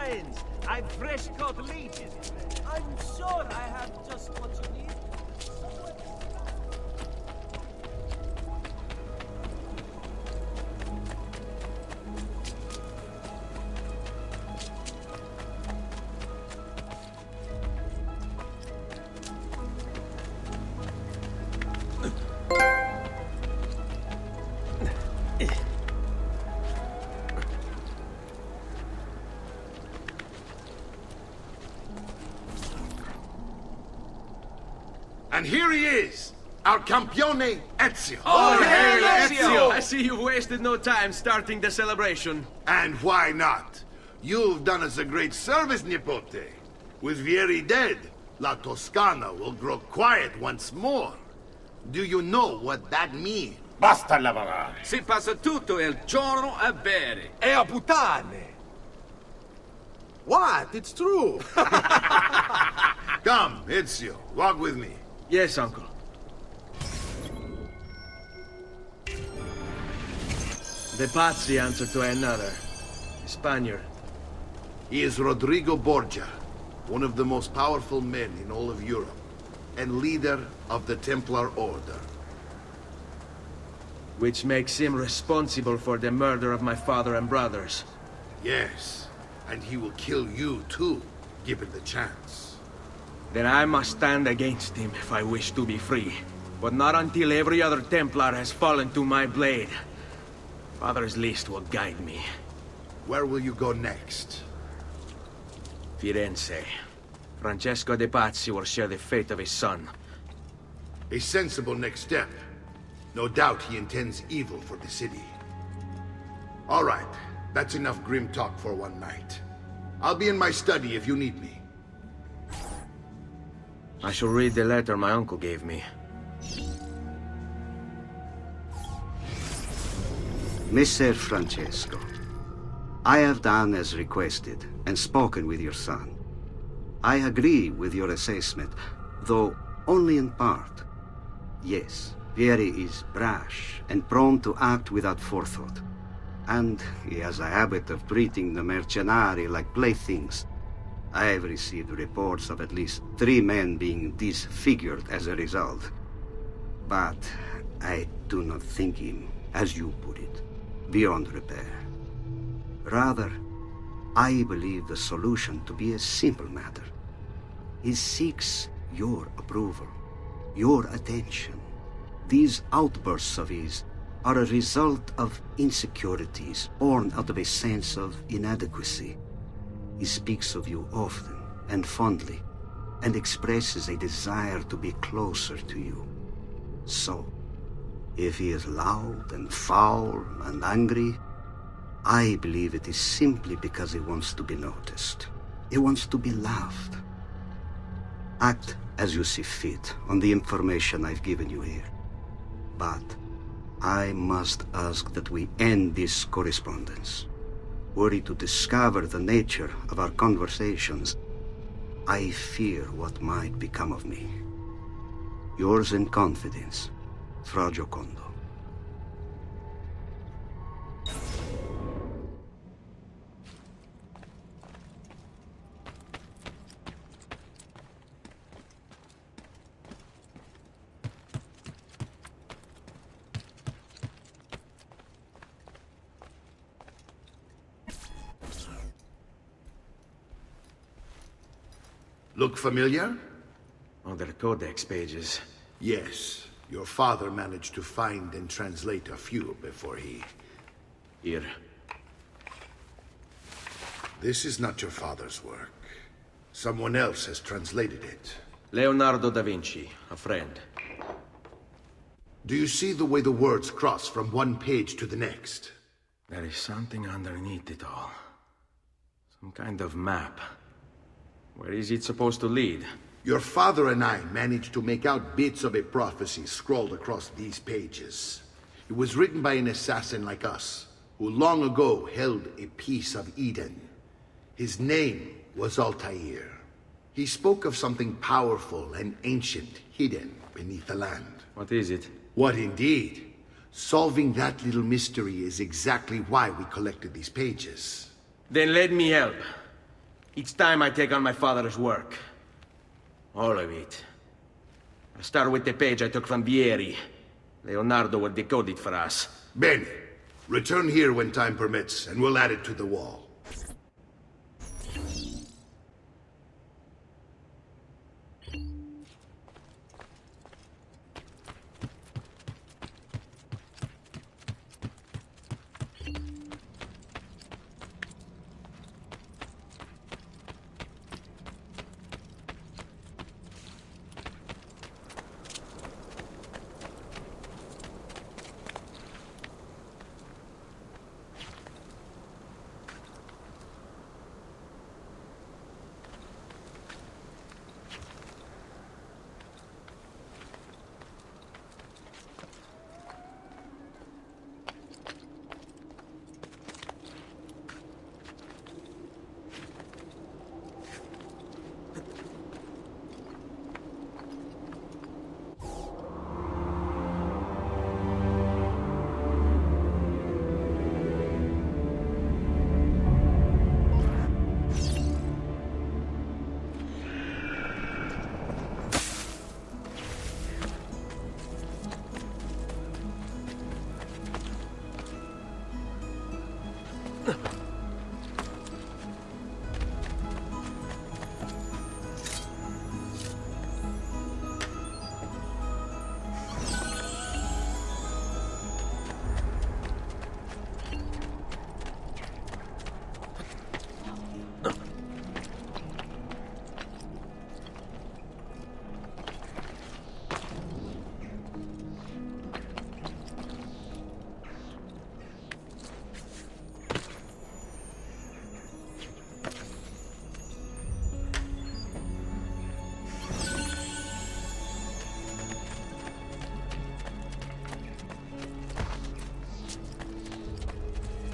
wines. I've fresh caught leeches. I'm sure I have just what you need. And here he is, our campione Ezio. Oh, hey, Ezio! I see you've wasted no time starting the celebration. And why not? You've done us a great service, Nipote. With Vieri dead, La Toscana will grow quiet once more. Do you know what that means? Basta lavorare. Si passa tutto il giorno a bere. E a puttane! What? It's true! Come, Ezio, walk with me. Yes, uncle. The Pazzi answer to another. A Spaniard. He is Rodrigo Borgia, one of the most powerful men in all of Europe, and leader of the Templar Order. Which makes him responsible for the murder of my father and brothers. Yes, and he will kill you too, given the chance. Then I must stand against him if I wish to be free. But not until every other Templar has fallen to my blade. Father's list will guide me. Where will you go next? Firenze. Francesco de Pazzi will share the fate of his son. A sensible next step. No doubt he intends evil for the city. All right, that's enough grim talk for one night. I'll be in my study if you need me. I shall read the letter my uncle gave me. Messer Francesco, I have done as requested and spoken with your son. I agree with your assessment, though only in part. Yes, Vieri is brash and prone to act without forethought. And he has a habit of treating the mercenari like playthings. I have received reports of at least 3 men being disfigured as a result. But I do not think him, as you put it, beyond repair. Rather, I believe the solution to be a simple matter. He seeks your approval, your attention. These outbursts of his are a result of insecurities born out of a sense of inadequacy. He speaks of you often and fondly, and expresses a desire to be closer to you. So, if he is loud and foul and angry, I believe it is simply because he wants to be noticed. He wants to be loved. Act as you see fit on the information I've given you here. But I must ask that we end this correspondence. Were he to discover the nature of our conversations, I fear what might become of me. Yours in confidence, Fra Giocondo. Look familiar? On their Codex pages. Yes. Your father managed to find and translate a few before he... Here. This is not your father's work. Someone else has translated it. Leonardo da Vinci, a friend. Do you see the way the words cross from one page to the next? There is something underneath it all. Some kind of map. Where is it supposed to lead? Your father and I managed to make out bits of a prophecy scrawled across these pages. It was written by an assassin like us, who long ago held a piece of Eden. His name was Altaïr. He spoke of something powerful and ancient hidden beneath the land. What is it? What indeed? Solving that little mystery is exactly why we collected these pages. Then let me help. Each time I take on my father's work. All of it. I start with the page I took from Vieri. Leonardo will decode it for us. Bene. Return here when time permits, and we'll add it to the wall.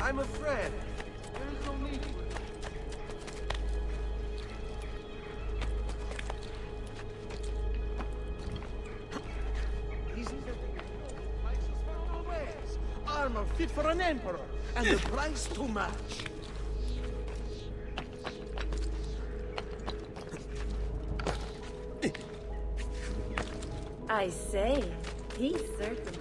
I'm afraid. There is no need for it. Isn't it? Prices found always. Armor fit for an emperor, and the price too much. I say, he certainly.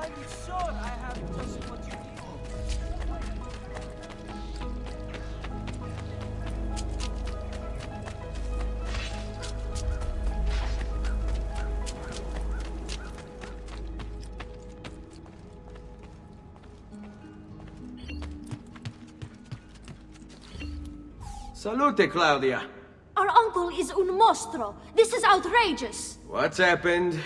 I'm sure I have just what you need. Salute, Claudia. uncle is un mostro. This is outrageous. What's happened?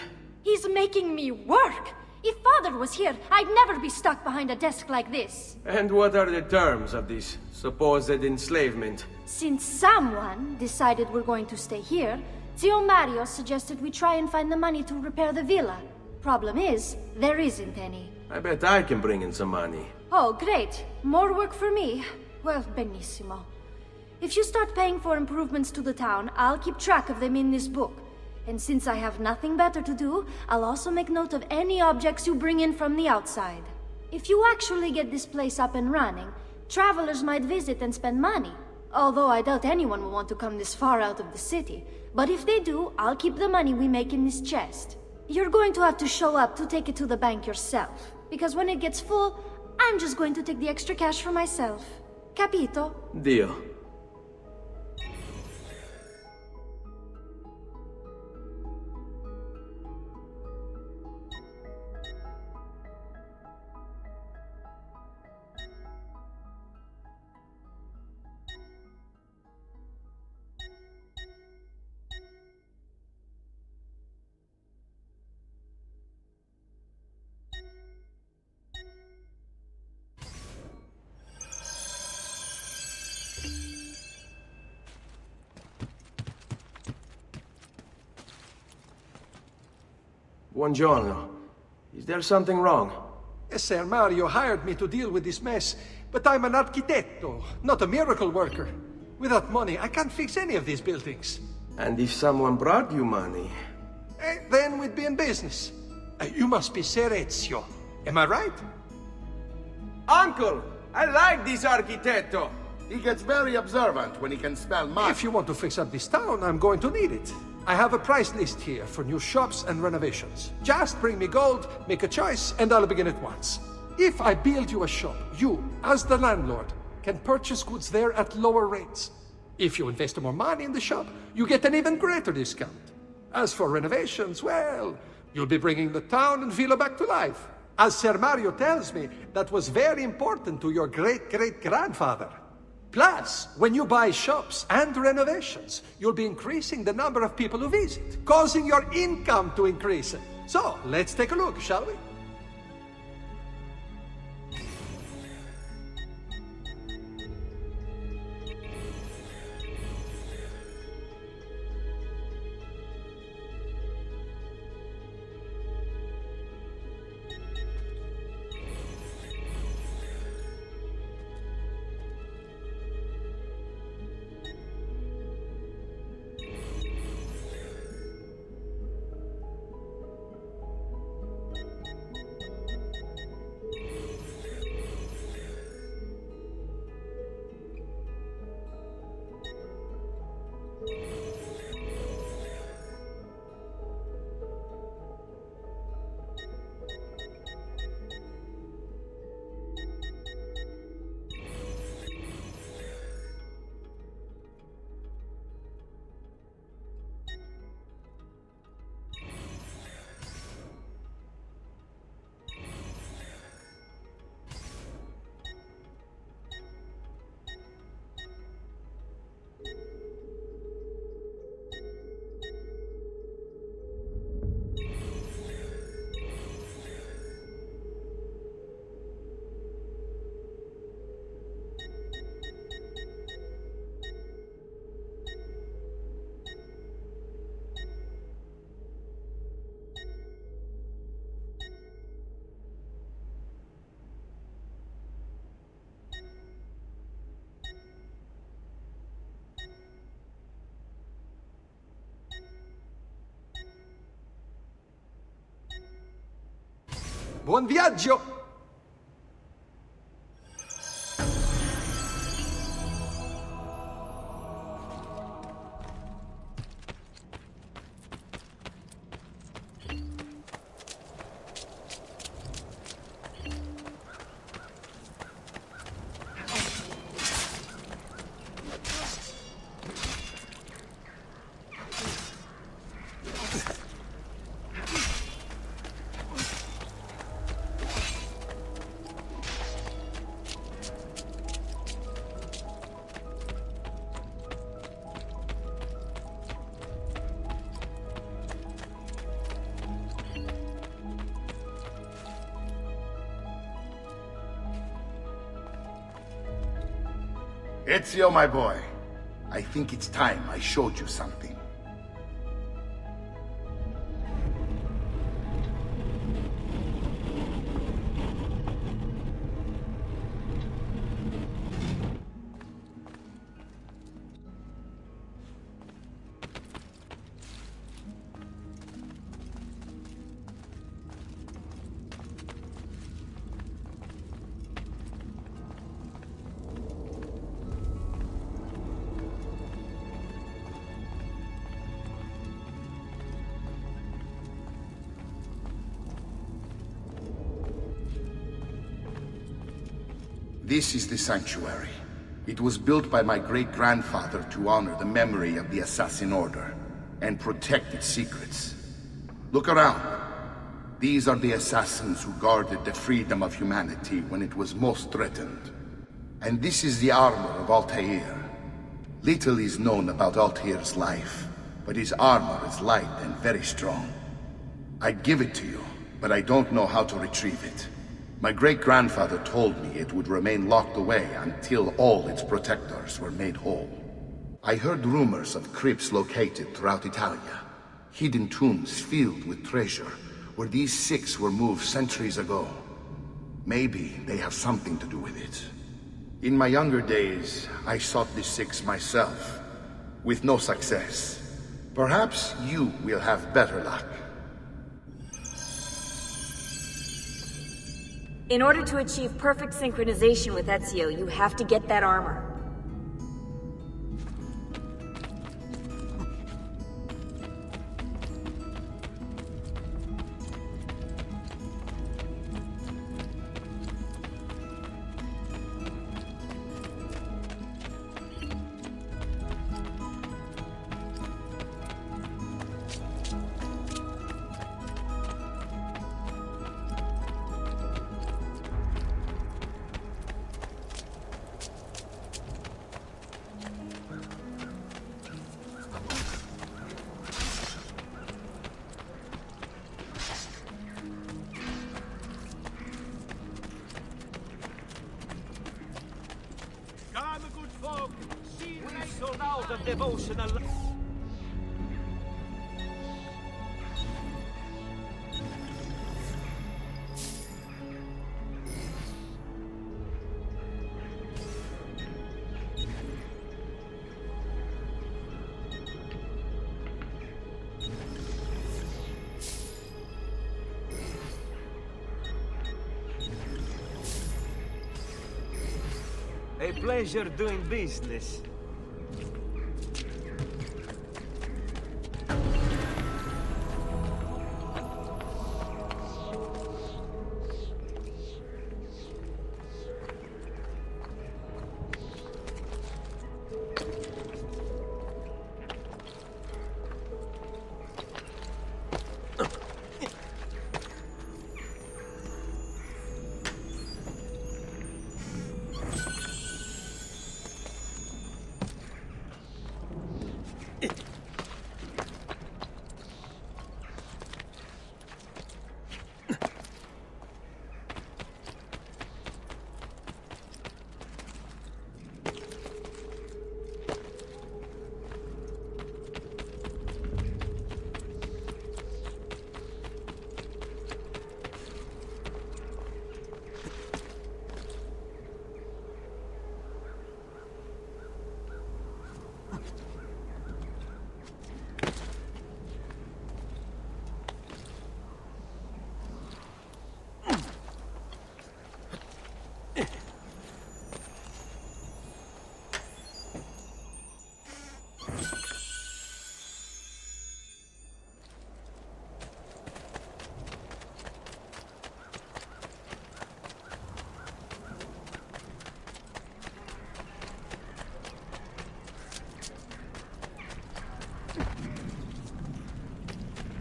He's making me work. If Father was here, I'd never be stuck behind a desk like this. And what are the terms of this supposed enslavement? Since someone decided we're going to stay here, Zio Mario suggested we try and find the money to repair the villa. Problem is, there isn't any. I bet I can bring in some money. Oh, great. More work for me. Well, benissimo. If you start paying for improvements to the town, I'll keep track of them in this book. And since I have nothing better to do, I'll also make note of any objects you bring in from the outside. If you actually get this place up and running, travelers might visit and spend money. Although I doubt anyone will want to come this far out of the city. But if they do, I'll keep the money we make in this chest. You're going to have to show up to take it to the bank yourself. Because when it gets full, I'm just going to take the extra cash for myself. Capito? Deal. Buongiorno. Is there something wrong? Ser Mario hired me to deal with this mess, but I'm an architetto, not a miracle worker. Without money, I can't fix any of these buildings. And if someone brought you money? Then we'd be in business. You must be Ser Ezio. Am I right? Uncle! I like this architetto! He gets very observant when he can smell mud. If you want to fix up this town, I'm going to need it. I have a price list here for new shops and renovations. Just bring me gold, make a choice, and I'll begin at once. If I build you a shop, you, as the landlord, can purchase goods there at lower rates. If you invest more money in the shop, you get an even greater discount. As for renovations, well, you'll be bringing the town and villa back to life. As Ser Mario tells me, that was very important to your great-great-grandfather. Plus, when you buy shops and renovations, you'll be increasing the number of people who visit, causing your income to increase. So, let's take a look, shall we? Buon viaggio! Ezio, my boy. I think it's time I showed you something. This is the sanctuary. It was built by my great-grandfather to honor the memory of the Assassin Order and protect its secrets. Look around. These are the assassins who guarded the freedom of humanity when it was most threatened. And this is the armor of Altaïr. Little is known about Altair's life, but his armor is light and very strong. I'd give it to you, but I don't know how to retrieve it. My great-grandfather told me it would remain locked away until all its protectors were made whole. I heard rumors of crypts located throughout Italia, hidden tombs filled with treasure, where these six were moved centuries ago. Maybe they have something to do with it. In my younger days, I sought the six myself, with no success. Perhaps you will have better luck. In order to achieve perfect synchronization with Ezio, you have to get that armor. Come, good folk, see we sold out of devotional. A pleasure doing business.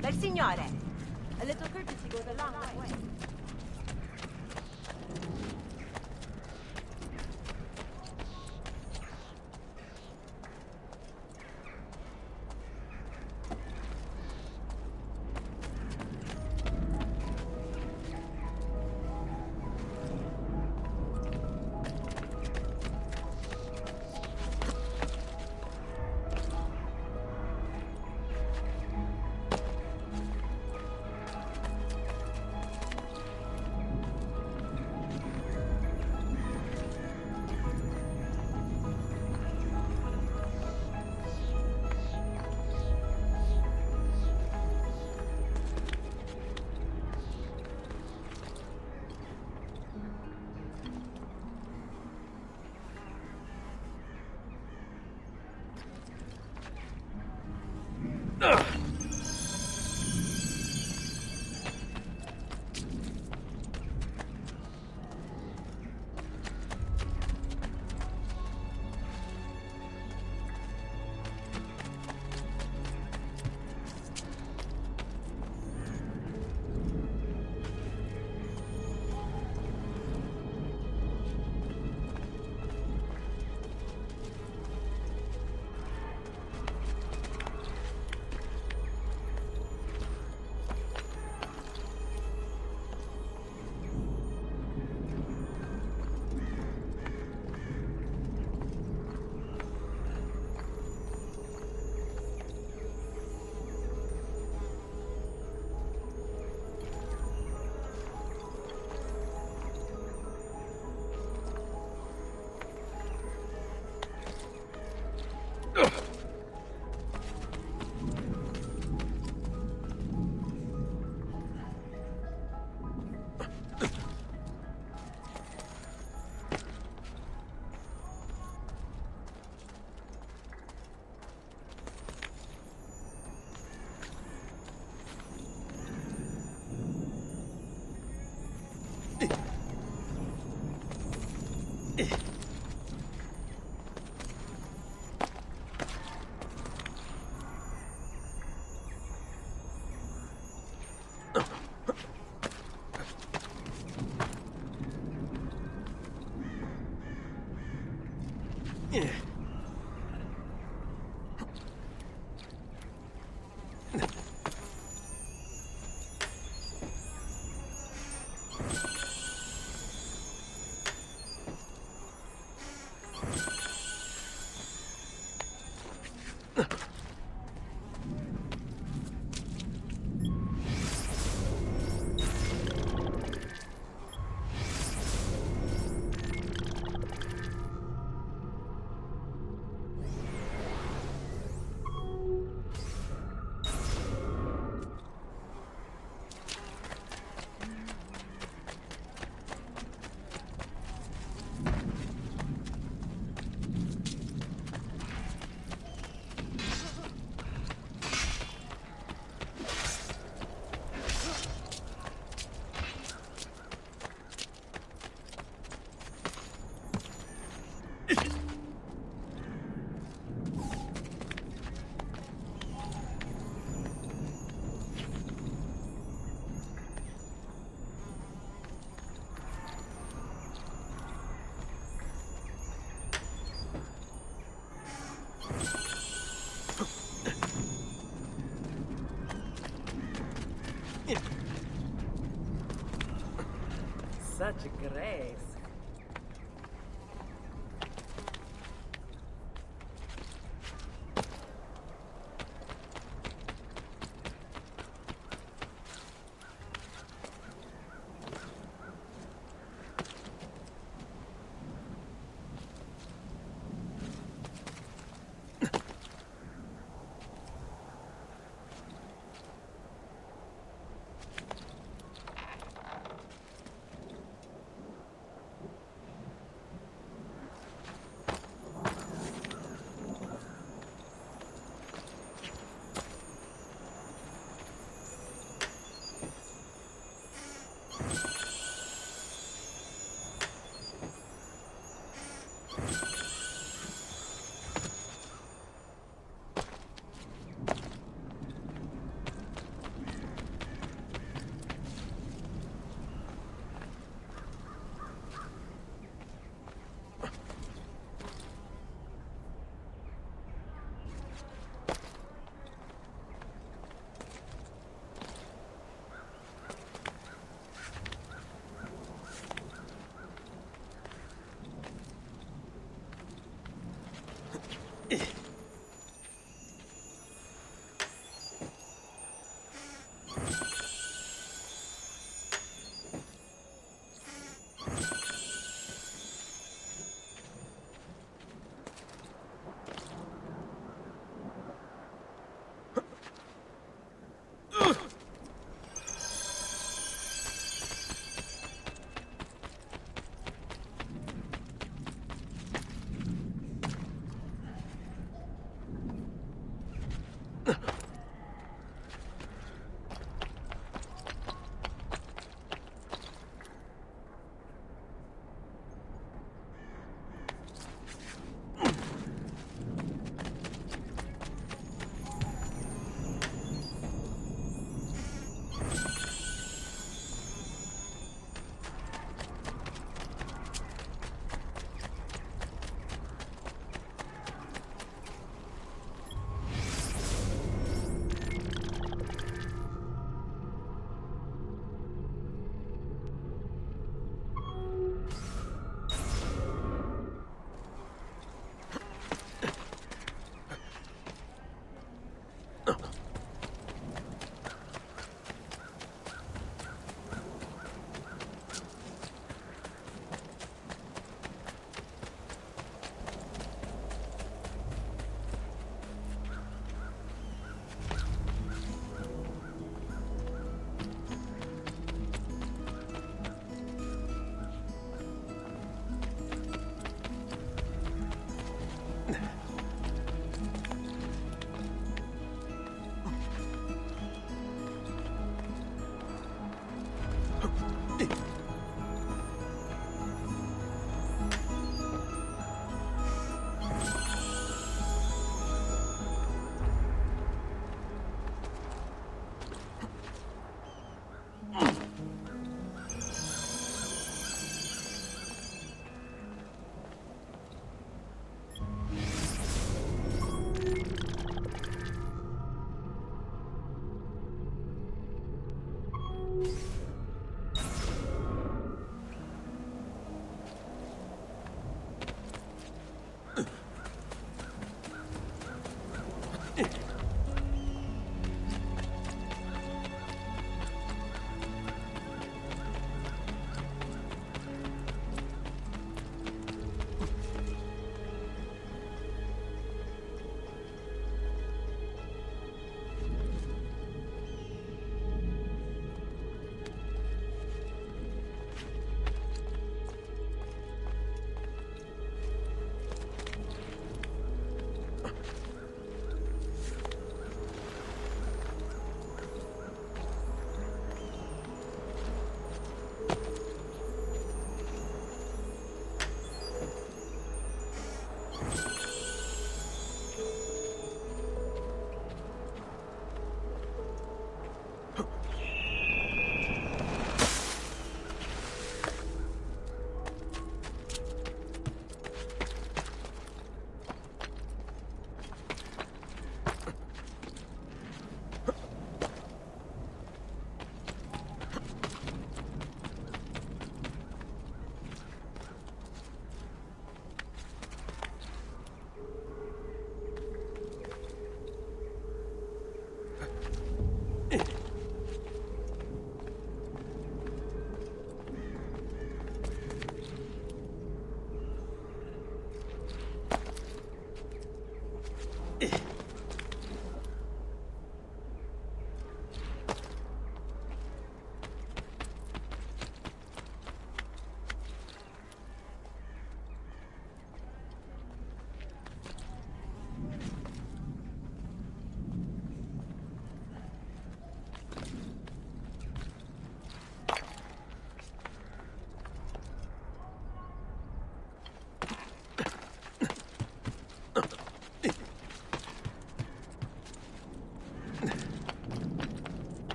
Bel signore, a little courtesy goes a long way. Such grace.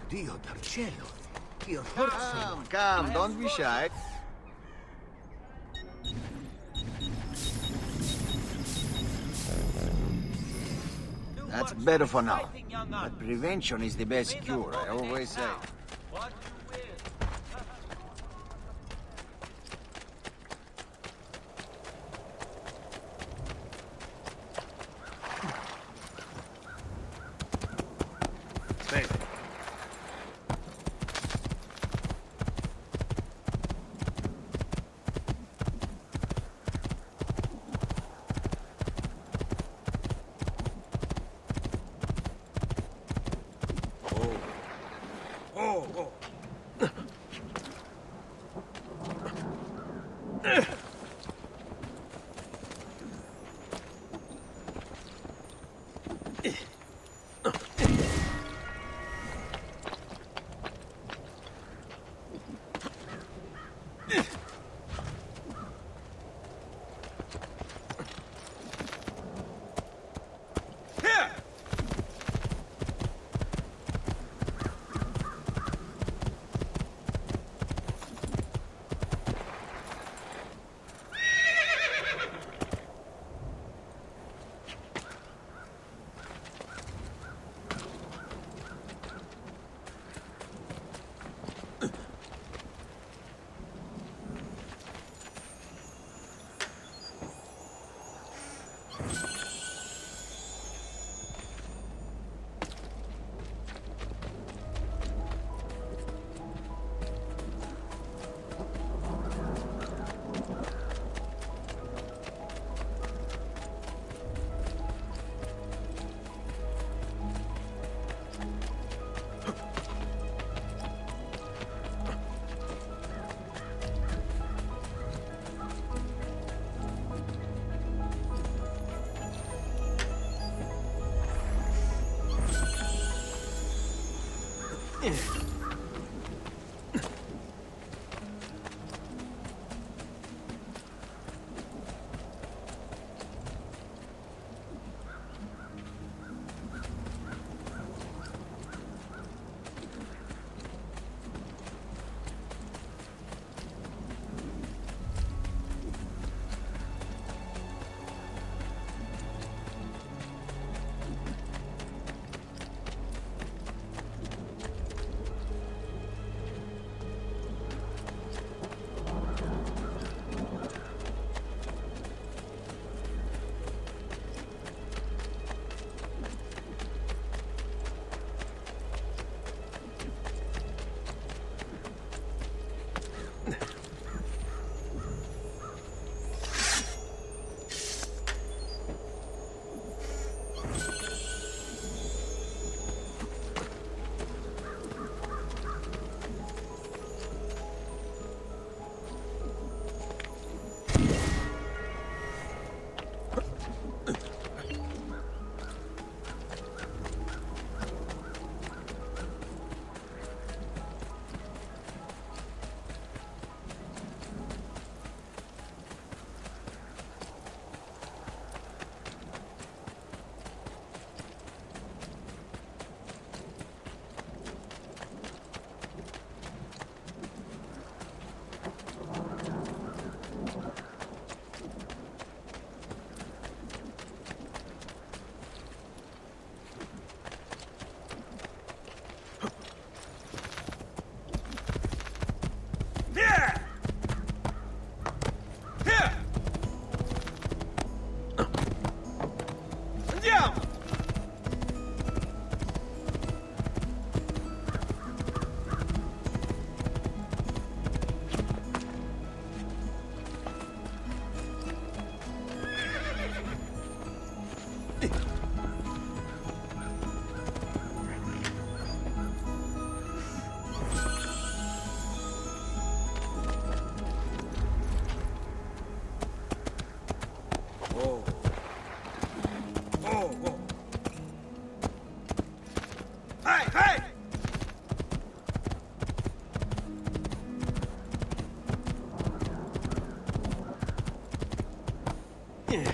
Dio dal cielo! Io forse... Come, don't be shy. That's better for now. But prevention is the best cure, I always say. What you will. Stay. Hey! Hey!